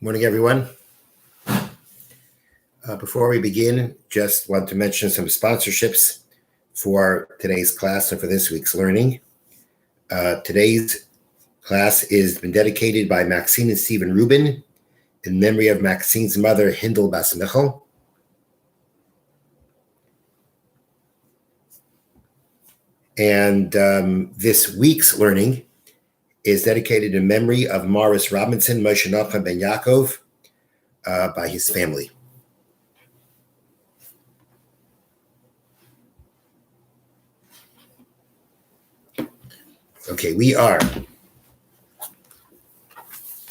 Morning, everyone. Before we begin, just want to mention some sponsorships for today's class and for this week's learning. Today's class has been dedicated by Maxine and Stephen Rubin in memory of Maxine's mother, Hindel Bas Michal. And this week's learning is dedicated in memory of Morris Robinson, Moshe Nachman ben Yaakov, by his family. Okay, we are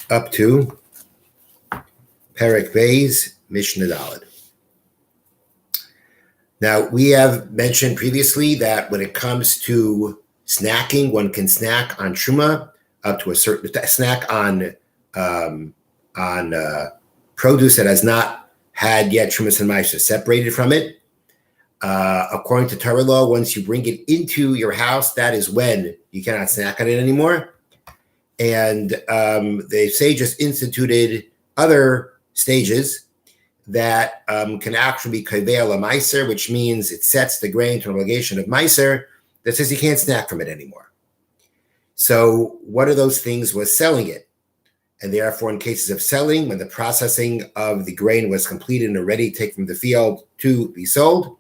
up to Perek Beis, Mishna Daled. Now, we have mentioned previously that when it comes to snacking, one can snack on truma up to a certain snack on produce that has not had yet trumas and ma'aser separated from it. According to Torah law, once you bring it into your house, that is when you cannot snack on it anymore. And the sages instituted other stages that can actually be kaveil ma'aser, which means it sets the grain to an obligation of ma'aser that says you can't snack from it anymore. So one of those things was selling it. And therefore, in cases of selling, when the processing of the grain was completed and ready to take from the field to be sold,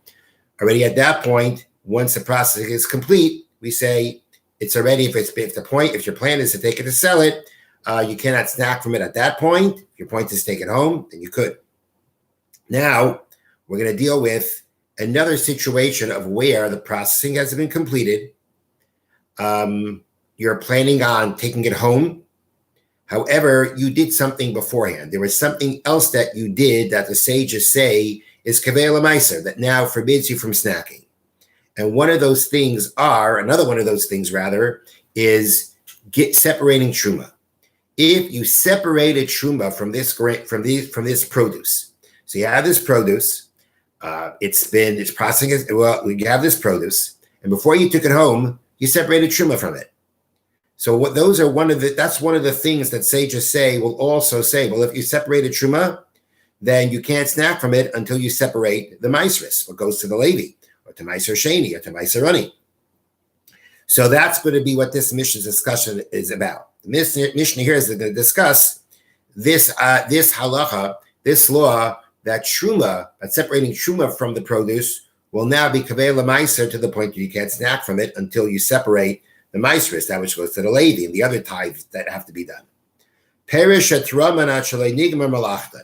already at that point, once the processing is complete, we say it's already, if your plan is to take it to sell it, you cannot snack from it at that point. If your point is to take it home, then you could. Now, we're going to deal with another situation of where the processing has been completed. You're planning on taking it home. However, you did something beforehand. There was something else that you did that the sages say is kaveil ma'aser, that now forbids you from snacking. And another one of those things is separating truma. If you separate a truma from this produce, so you have this produce, it's processing. You have this produce, and before you took it home, you separated truma from it. So that's one of the things that sages say. Will also say, well, if you separated truma, then you can't snack from it until you separate the maasros, what goes to the Levi, or to Meiser Sheni, or to Meiser Ani. So that's going to be what this Mishna's discussion is about. The Mishna here is going to discuss this halacha, this law, that separating truma from the produce will now be kaveil ma'aser to the point that you can't snack from it until you separate the maasros, that which goes to the Levi, and the other tithes that have to be done. Perish etramanat shalei nigmar malachtan.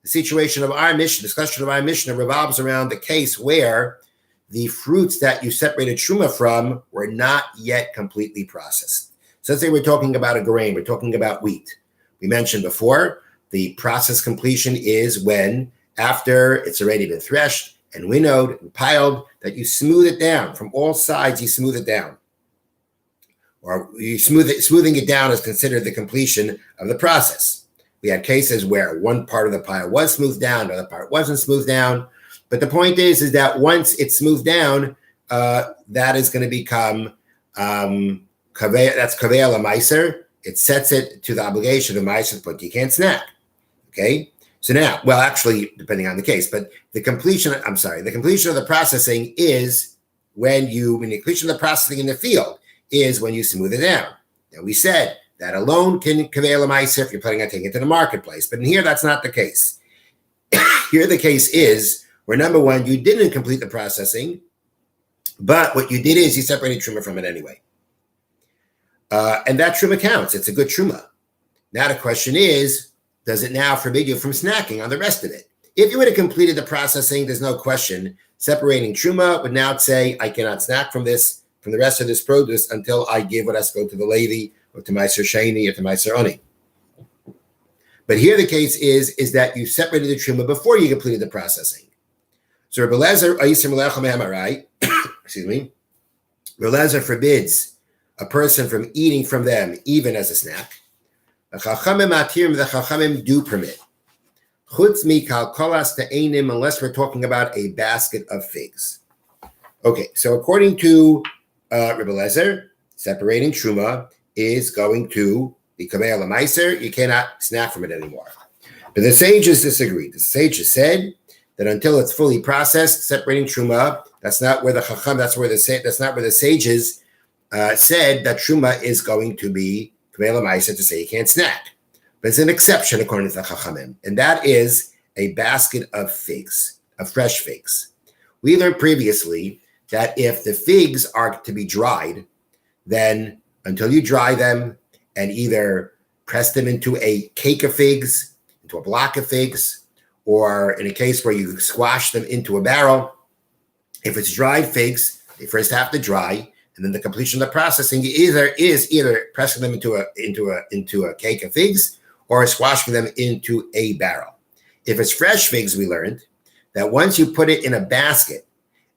The situation of our Mishnah, discussion of our Mishnah revolves around the case where the fruits that you separated truma from were not yet completely processed. So let's say we're talking about a grain, we're talking about wheat. We mentioned before, the process completion is when, after it's already been threshed and winnowed and piled, that you smooth it down. From all sides, you smooth it down. Or smoothing it down is considered the completion of the process. We had cases where one part of the pile was smoothed down, the other part wasn't smoothed down. But the point is that once it's smoothed down, that is going to become kaveil ma'aser. It sets it to the obligation of ma'aser, but you can't snack. Okay? So now, well, actually, depending on the case, but the completion of the processing is when the completion of the processing in the field is when you smooth it down. Now, we said that alone can kaveil ma'aser if you're planning on taking it to the marketplace. But in here, that's not the case. Here, the case is where, number one, you didn't complete the processing, but what you did is you separated truma from it anyway. And that truma counts. It's a good truma. Now, the question is, does it now forbid you from snacking on the rest of it? If you would have completed the processing, there's no question. Separating truma would now say, I cannot snack from the rest of this produce until I give what has to go to the Levi, or to Meiser Sheni, or to Meiser Ani. But here the case is that you separated the truma before you completed the processing. So Rebbe Lezer, excuse me, Rebbe Lezer forbids a person from eating from them even as a snack. The Chachamim do permit. Chutz mi kalkolas te'enim, unless we're talking about a basket of figs. Okay, so according to Rebbe Lezer, separating truma is going to be kaveil ma'aser. You cannot snack from it anymore. But the sages disagreed. The sages said that until it's fully processed, separating truma, that's not where the chacham, that's not where the sages said that truma is going to be kaveh l'maisa, to say you can't snack. But it's an exception according to the chachamim, and that is a basket of figs, of fresh figs. We learned previously that if the figs are to be dried, then until you dry them and either press them into a cake of figs, into a block of figs, or in a case where you squash them into a barrel, if it's dried figs, they first have to dry, and then the completion of the processing is either pressing them into a cake of figs or squashing them into a barrel. If it's fresh figs, we learned that once you put it in a basket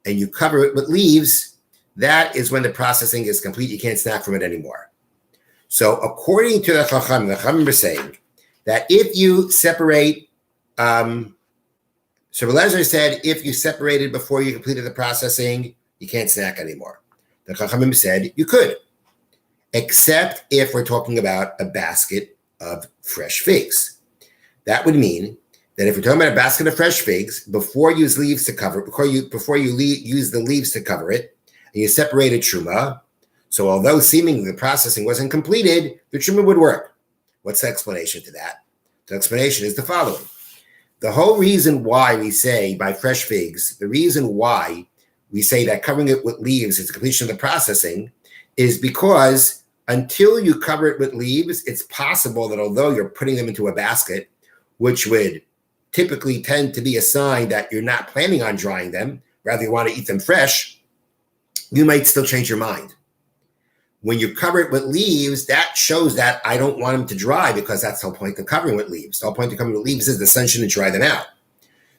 and you cover it with leaves, that is when the processing is complete. You can't snack from it anymore. So according to the Chacham are saying that if you separate, so Eliezer said, if you separated before you completed the processing, you can't snack anymore. The Chachamim said you could, except if we're talking about a basket of fresh figs. That would mean that if you're talking about a basket of fresh figs, before you use leaves to cover it, before you use the leaves to cover it, and you separated truma, so although seemingly the processing wasn't completed, the truma would work. What's the explanation to that? The explanation is the following. The whole reason why we say by fresh figs, the reason why we say that covering it with leaves is the completion of the processing is because until you cover it with leaves, it's possible that although you're putting them into a basket, which would typically tend to be a sign that you're not planning on drying them, rather you want to eat them fresh, you might still change your mind. When you cover it with leaves, that shows that I don't want them to dry because that's the whole point of covering with leaves. The whole point of covering with leaves is the sun shouldn't dry them out.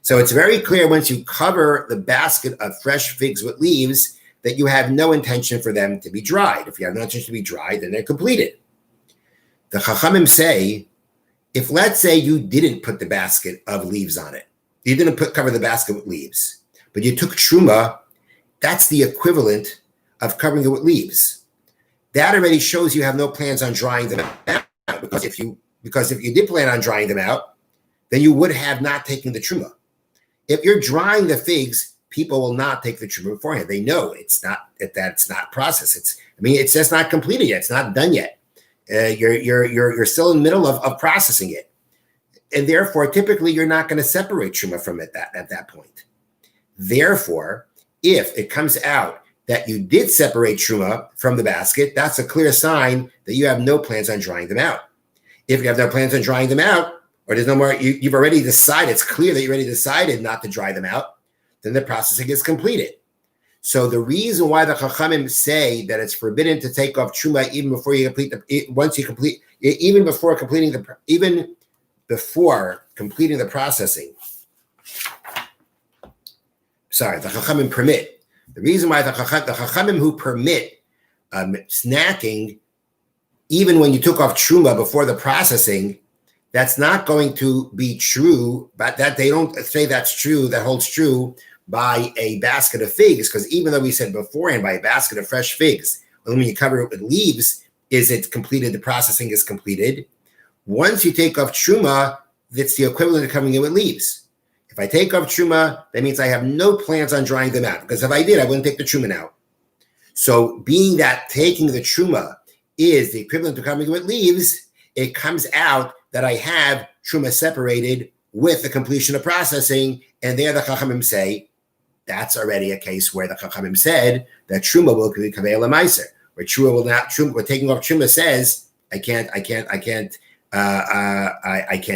So it's very clear once you cover the basket of fresh figs with leaves that you have no intention for them to be dried. If you have no intention to be dried, then they're completed. The Chachamim say, if let's say you didn't put the basket of leaves on it, you didn't cover the basket with leaves, but you took truma, that's the equivalent of covering it with leaves. That already shows you have no plans on drying them out, because if you did plan on drying them out, then you would have not taken the truma. If you're drying the figs, people will not take the truma beforehand. They know it's not processed. It's just not completed yet. It's not done yet. You're still in the middle of processing it, and therefore, typically, you're not going to separate truma from it at that point. Therefore, if it comes out that you did separate truma from the basket, that's a clear sign that you have no plans on drying them out. If you have no plans on drying them out, or there's no more, you've already decided, it's clear that you already decided not to dry them out, then the processing is completed. So the reason why the Chachamim say that it's forbidden to take off truma even before you complete even before completing the processing. Sorry, the Chachamim permit. The reason why the Chachamim who permit snacking even when you took off truma before the processing, that's not going to be true, but that they don't say that's true, that holds true by a basket of figs, because even though we said beforehand by a basket of fresh figs, when you cover it with leaves, is it completed, the processing is completed. Once you take off truma, that's the equivalent of covering it with leaves. If I take off truma, that means I have no plans on drying them out, because if I did, I wouldn't take the truma out. So being that taking the truma is the equivalent of covering it with leaves, it comes out that I have truma separated with the completion of processing, and there the Chachamim say, that's already a case where the Chachamim said that truma will be kaveh l'maiser, where where taking off truma says I can't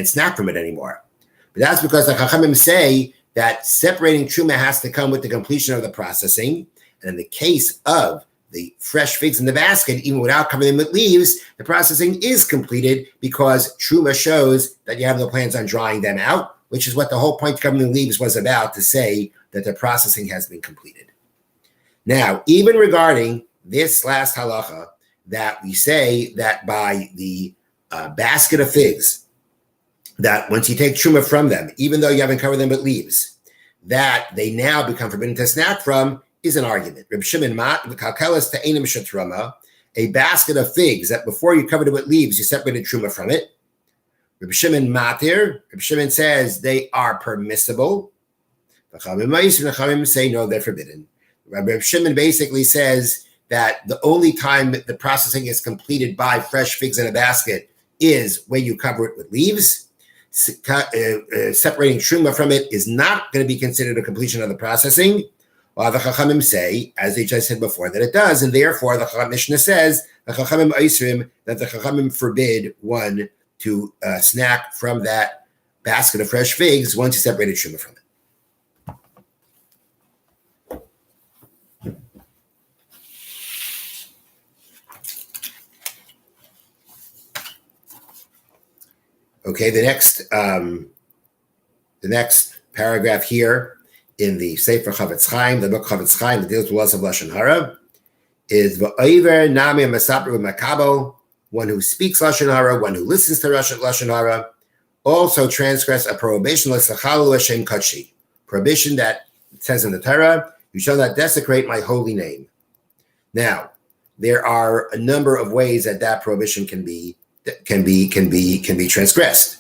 snap from it anymore. But that's because the Chachamim say that separating truma has to come with the completion of the processing, and in the case of the fresh figs in the basket, even without covering them with leaves, the processing is completed because truma shows that you have no plans on drying them out, which is what the whole point of covering the leaves was about, to say that the processing has been completed. Now, even regarding this last halacha, that we say that by the basket of figs, that once you take truma from them, even though you haven't covered them with leaves, that they now become forbidden to snack from, is an argument. Reb Shimon Mat, a basket of figs that before you covered it with leaves, you separated truma from it. Reb Shimon matir. Reb Shimon says they are permissible. The Chachamim say no, they're forbidden. Reb Shimon basically says that the only time the processing is completed by fresh figs in a basket is when you cover it with leaves. Separating truma from it is not going to be considered a completion of the processing, while the Chachamim say, as they just said before, that it does, and therefore the Mishnah says the Chachamim Eisrim, that the Chachamim forbid one to snack from that basket of fresh figs once you separated truma from it. Okay, the next paragraph here in the Sefer Chavetz Chaim, the book Chavetz Chaim that deals with laws of Lashon Harah, is v'oiver nami masapru makabo, one who speaks Lashon Harah, one who listens to Lashon Harah, also transgress a prohibition l'sachalu Hashem kachi, prohibition that it says in the Torah, you shall not desecrate my holy name. Now, there are a number of ways that prohibition can be transgressed.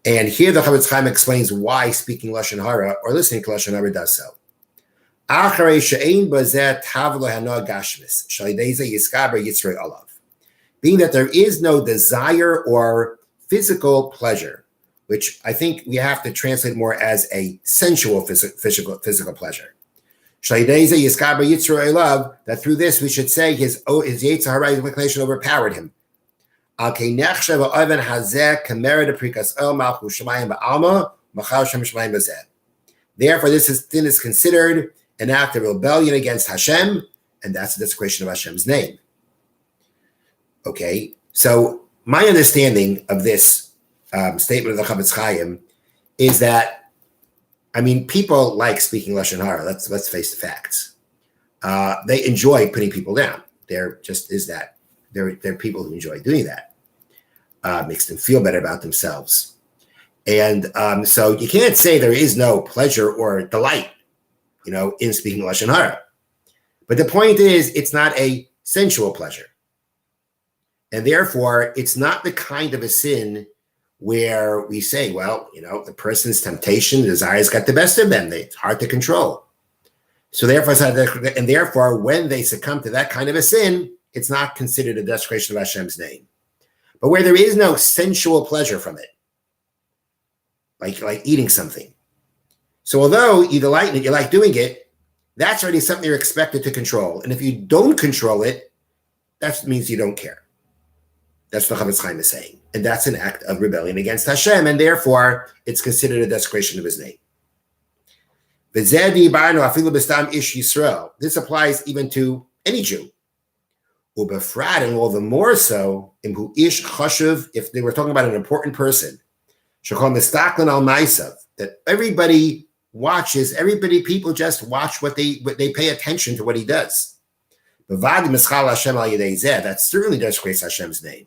And here the Chavetz Chaim explains why speaking Lashon Harah or listening to Lashon Harah does so. Being that there is no desire or physical pleasure, which I think we have to translate more as a sensual physical pleasure. That through this we should say his Yetzer Hara, his inclination overpowered him. Therefore, this sin is considered an act of rebellion against Hashem, and that's the desecration of Hashem's name. Okay, so my understanding of this statement of the Chavetz Chaim is that, I mean, people like speaking Lashon Harah. Let's face the facts. They enjoy putting people down. There just is that. There are people who enjoy doing that. Makes them feel better about themselves. And so you can't say there is no pleasure or delight, in speaking Lashon Harah. But the point is, it's not a sensual pleasure. And therefore, it's not the kind of a sin where we say, well, the person's temptation, desires got the best of them. It's hard to control. So therefore, when they succumb to that kind of a sin, it's not considered a desecration of Hashem's name. But where there is no sensual pleasure from it, like eating something. So although you delight in it, you like doing it, that's already something you're expected to control. And if you don't control it, that means you don't care. That's what Chavetz Chaim is saying. And that's an act of rebellion against Hashem, and therefore it's considered a desecration of his name. This applies even to any Jew. Ubefrat, and all the more so, if they were talking about an important person, that everybody watches, people just watch what they pay attention to what he does. That certainly desecrates Hashem's name.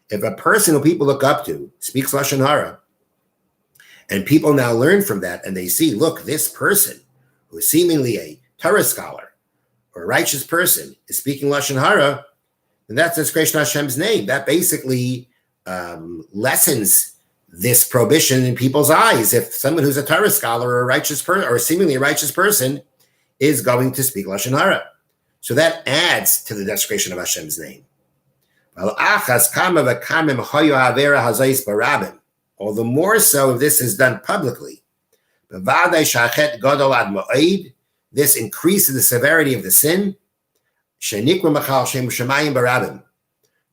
If a person who people look up to speaks Lashon Harah, and people now learn from that, and they see, look, this person who is seemingly a Torah scholar or a righteous person is speaking Lashon Harah, then that's desecration of Hashem's name. That basically lessens this prohibition in people's eyes. If someone who's a Torah scholar or a righteous person, or seemingly a righteous person, is going to speak Lashon Harah, so that adds to the desecration of Hashem's name. All the more so if this is done publicly. This increases the severity of the sin.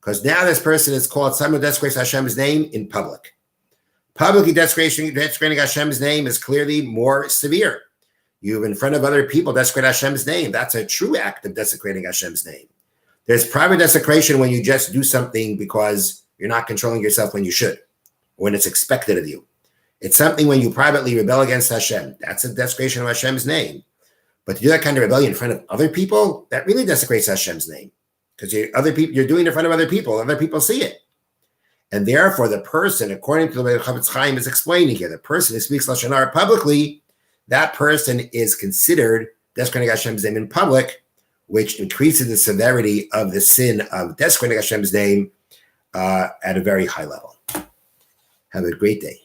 Because now this person is called someone who desecrates Hashem's name in public. Publicly desecrating Hashem's name is clearly more severe. You, in front of other people, desecrate Hashem's name. That's a true act of desecrating Hashem's name. There's private desecration when you just do something because you're not controlling yourself when you should, or when it's expected of you. It's something when you privately rebel against Hashem. That's a desecration of Hashem's name. But to do that kind of rebellion in front of other people, that really desecrates Hashem's name. Because you're doing it in front of other people see it. And therefore, the person, according to the way Chavetz Chaim is explaining here, the person who speaks Lashon Harah publicly, that person is considered desecrating Hashem's name in public, which increases the severity of the sin of desecrating Hashem's name at a very high level. Have a great day.